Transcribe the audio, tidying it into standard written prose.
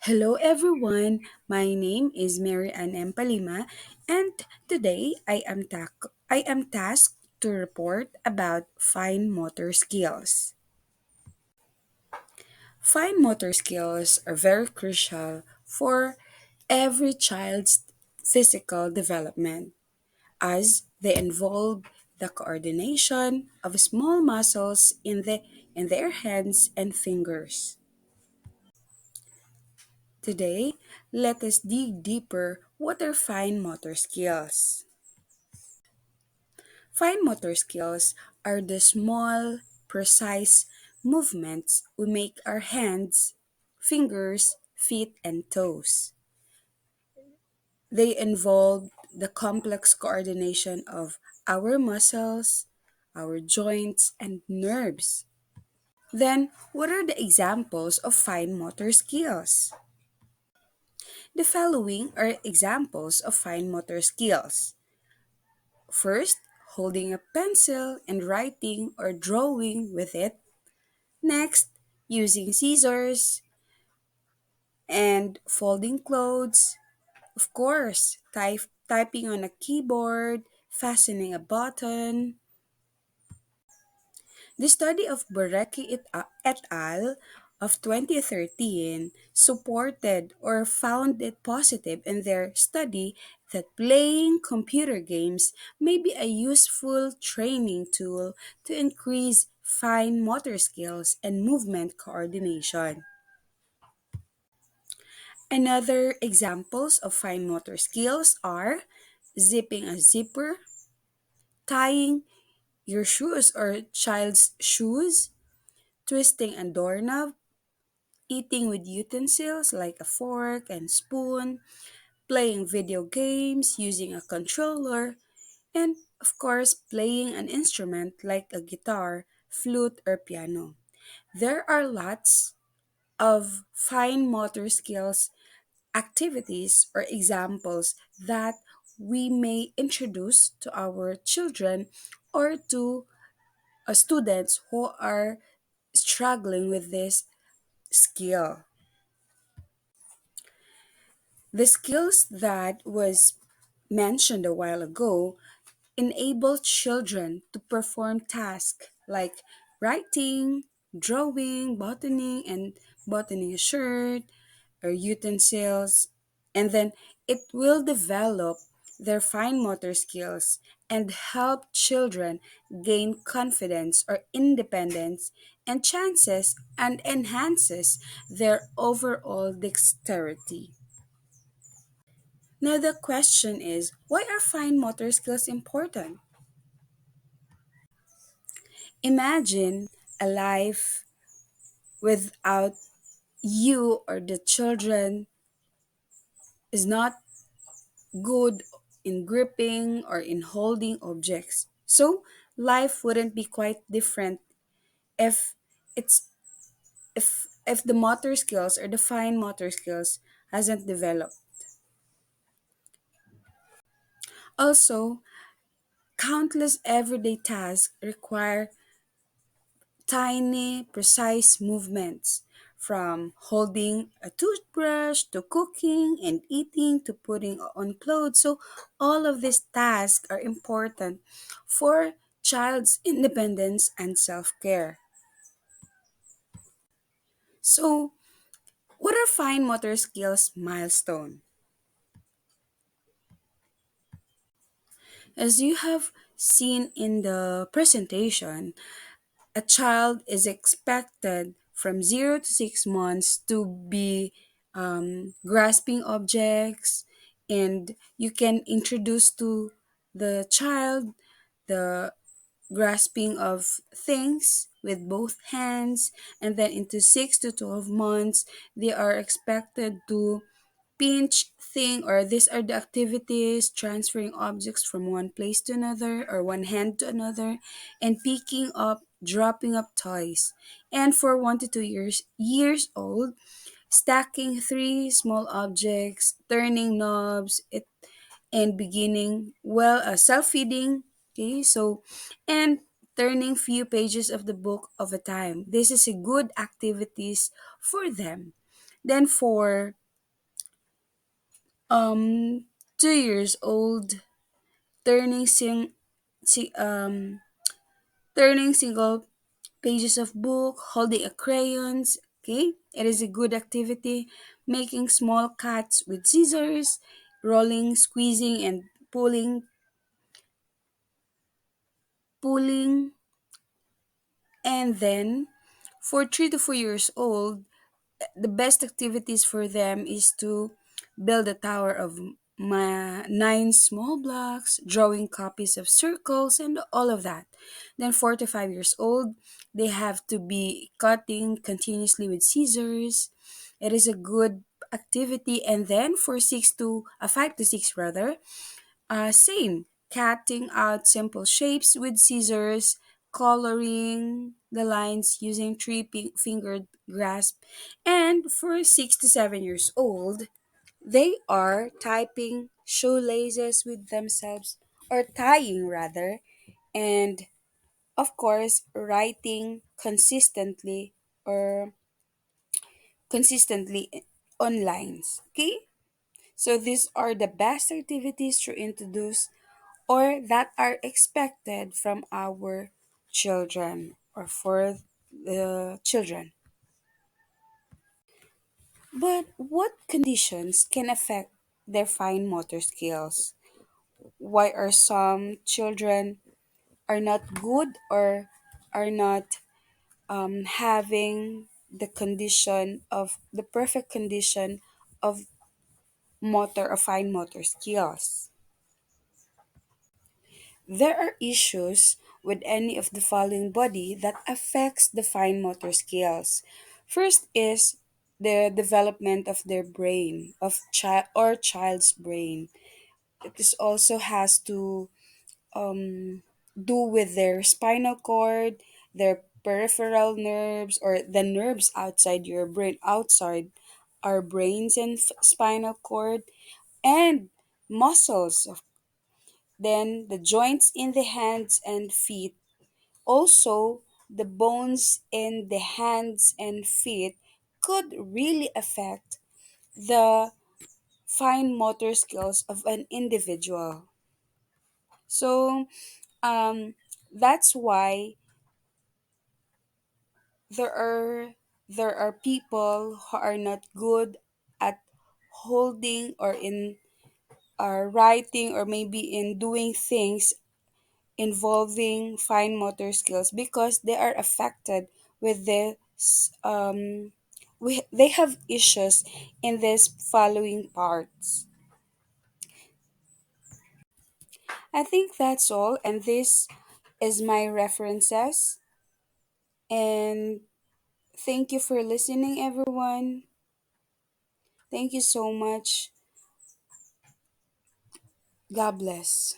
Hello everyone, my name is Mary Ann M. Palima, and today I am tasked to report about fine motor skills. Fine motor skills are very crucial for every child's physical development as they involve the coordination of small muscles in their hands and fingers. Today, let us dig deeper what are fine motor skills. Fine motor skills are the small, precise movements we make our hands, fingers, feet, and toes. They involve the complex coordination of our muscles, our joints, and nerves. Then, what are the examples of fine motor skills? The following are examples of fine motor skills. First, holding a pencil and writing or drawing with it. Next, using scissors and folding clothes. Of course, typing on a keyboard, fastening a button. The study of Borecki et al. Of 2013 supported or found it positive in their study that playing computer games may be a useful training tool to increase fine motor skills and movement coordination. Another examples of fine motor skills are zipping a zipper, tying your shoes or child's shoes, twisting a doorknob, eating with utensils like a fork and spoon, playing video games using a controller, and of course, playing an instrument like a guitar, flute, or piano. There are lots of fine motor skills activities or examples that we may introduce to our children or to students who are struggling with this skill. The skills that was mentioned a while ago enable children to perform tasks like writing, drawing, buttoning a shirt or utensils, and then it will develop their fine motor skills and help children gain confidence or independence and chances and enhances their overall dexterity. Now, the question is, why are fine motor skills important? Imagine a life without you or the children is not good in gripping or in holding objects. So, life wouldn't be quite different if it's if the motor skills or the fine motor skills hasn't developed. Also, countless everyday tasks require tiny, precise movements from holding a toothbrush to cooking and eating to putting on clothes. So, all of these tasks are important for child's independence and self care. So, what are fine motor skills milestone? As you have seen in the presentation, a child is expected from 0 to 6 months to be grasping objects, and you can introduce to the child the grasping of things with both hands, and then into 6 to 12 months they are expected to pinch thing, or these are the activities transferring objects from one place to another or one hand to another, and picking up dropping up toys. And for 1 to 2 years old, stacking three small objects, turning knobs, and beginning self-feeding. Okay, so and turning few pages of the book of a time. This is a good activities for them. Then for um 2 years old, turning sing, si- turning single pages of book, holding a crayons. Okay, it is a good activity. Making small cuts with scissors, rolling, squeezing, and pulling. And then for 3 to 4 years old, the best activities for them is to build a tower of 9 small blocks, drawing copies of circles, and all of that. Then 4 to 5 years old, they have to be cutting continuously with scissors. It is a good activity. And then for 5 to 6 rather, same, cutting out simple shapes with scissors, coloring the lines using three-fingered grasp. And for 6 to 7 years old, they are typing shoelaces with themselves, or tying rather, and of course, writing consistently on lines. Okay? So these are the best activities to introduce or that are expected from our children or for the children. But what conditions can affect their fine motor skills? Why are some children are not good or are not having the perfect condition of motor or fine motor skills? There are issues with any of the following body that affects the fine motor skills. First is the development of their brain, of child's brain. It is also has to do with their spinal cord, their peripheral nerves, or the nerves outside your brain, outside our brains and spinal cord, and muscles. Then the joints in the hands and feet. Also, the bones in the hands and feet could really affect the fine motor skills of an individual. So, that's why there are there are people who are not good at holding or in writing or maybe in doing things involving fine motor skills because they are affected with this they have issues in these following parts. I think that's all, and this is my references, and thank you for listening, everyone. Thank you so much. God bless.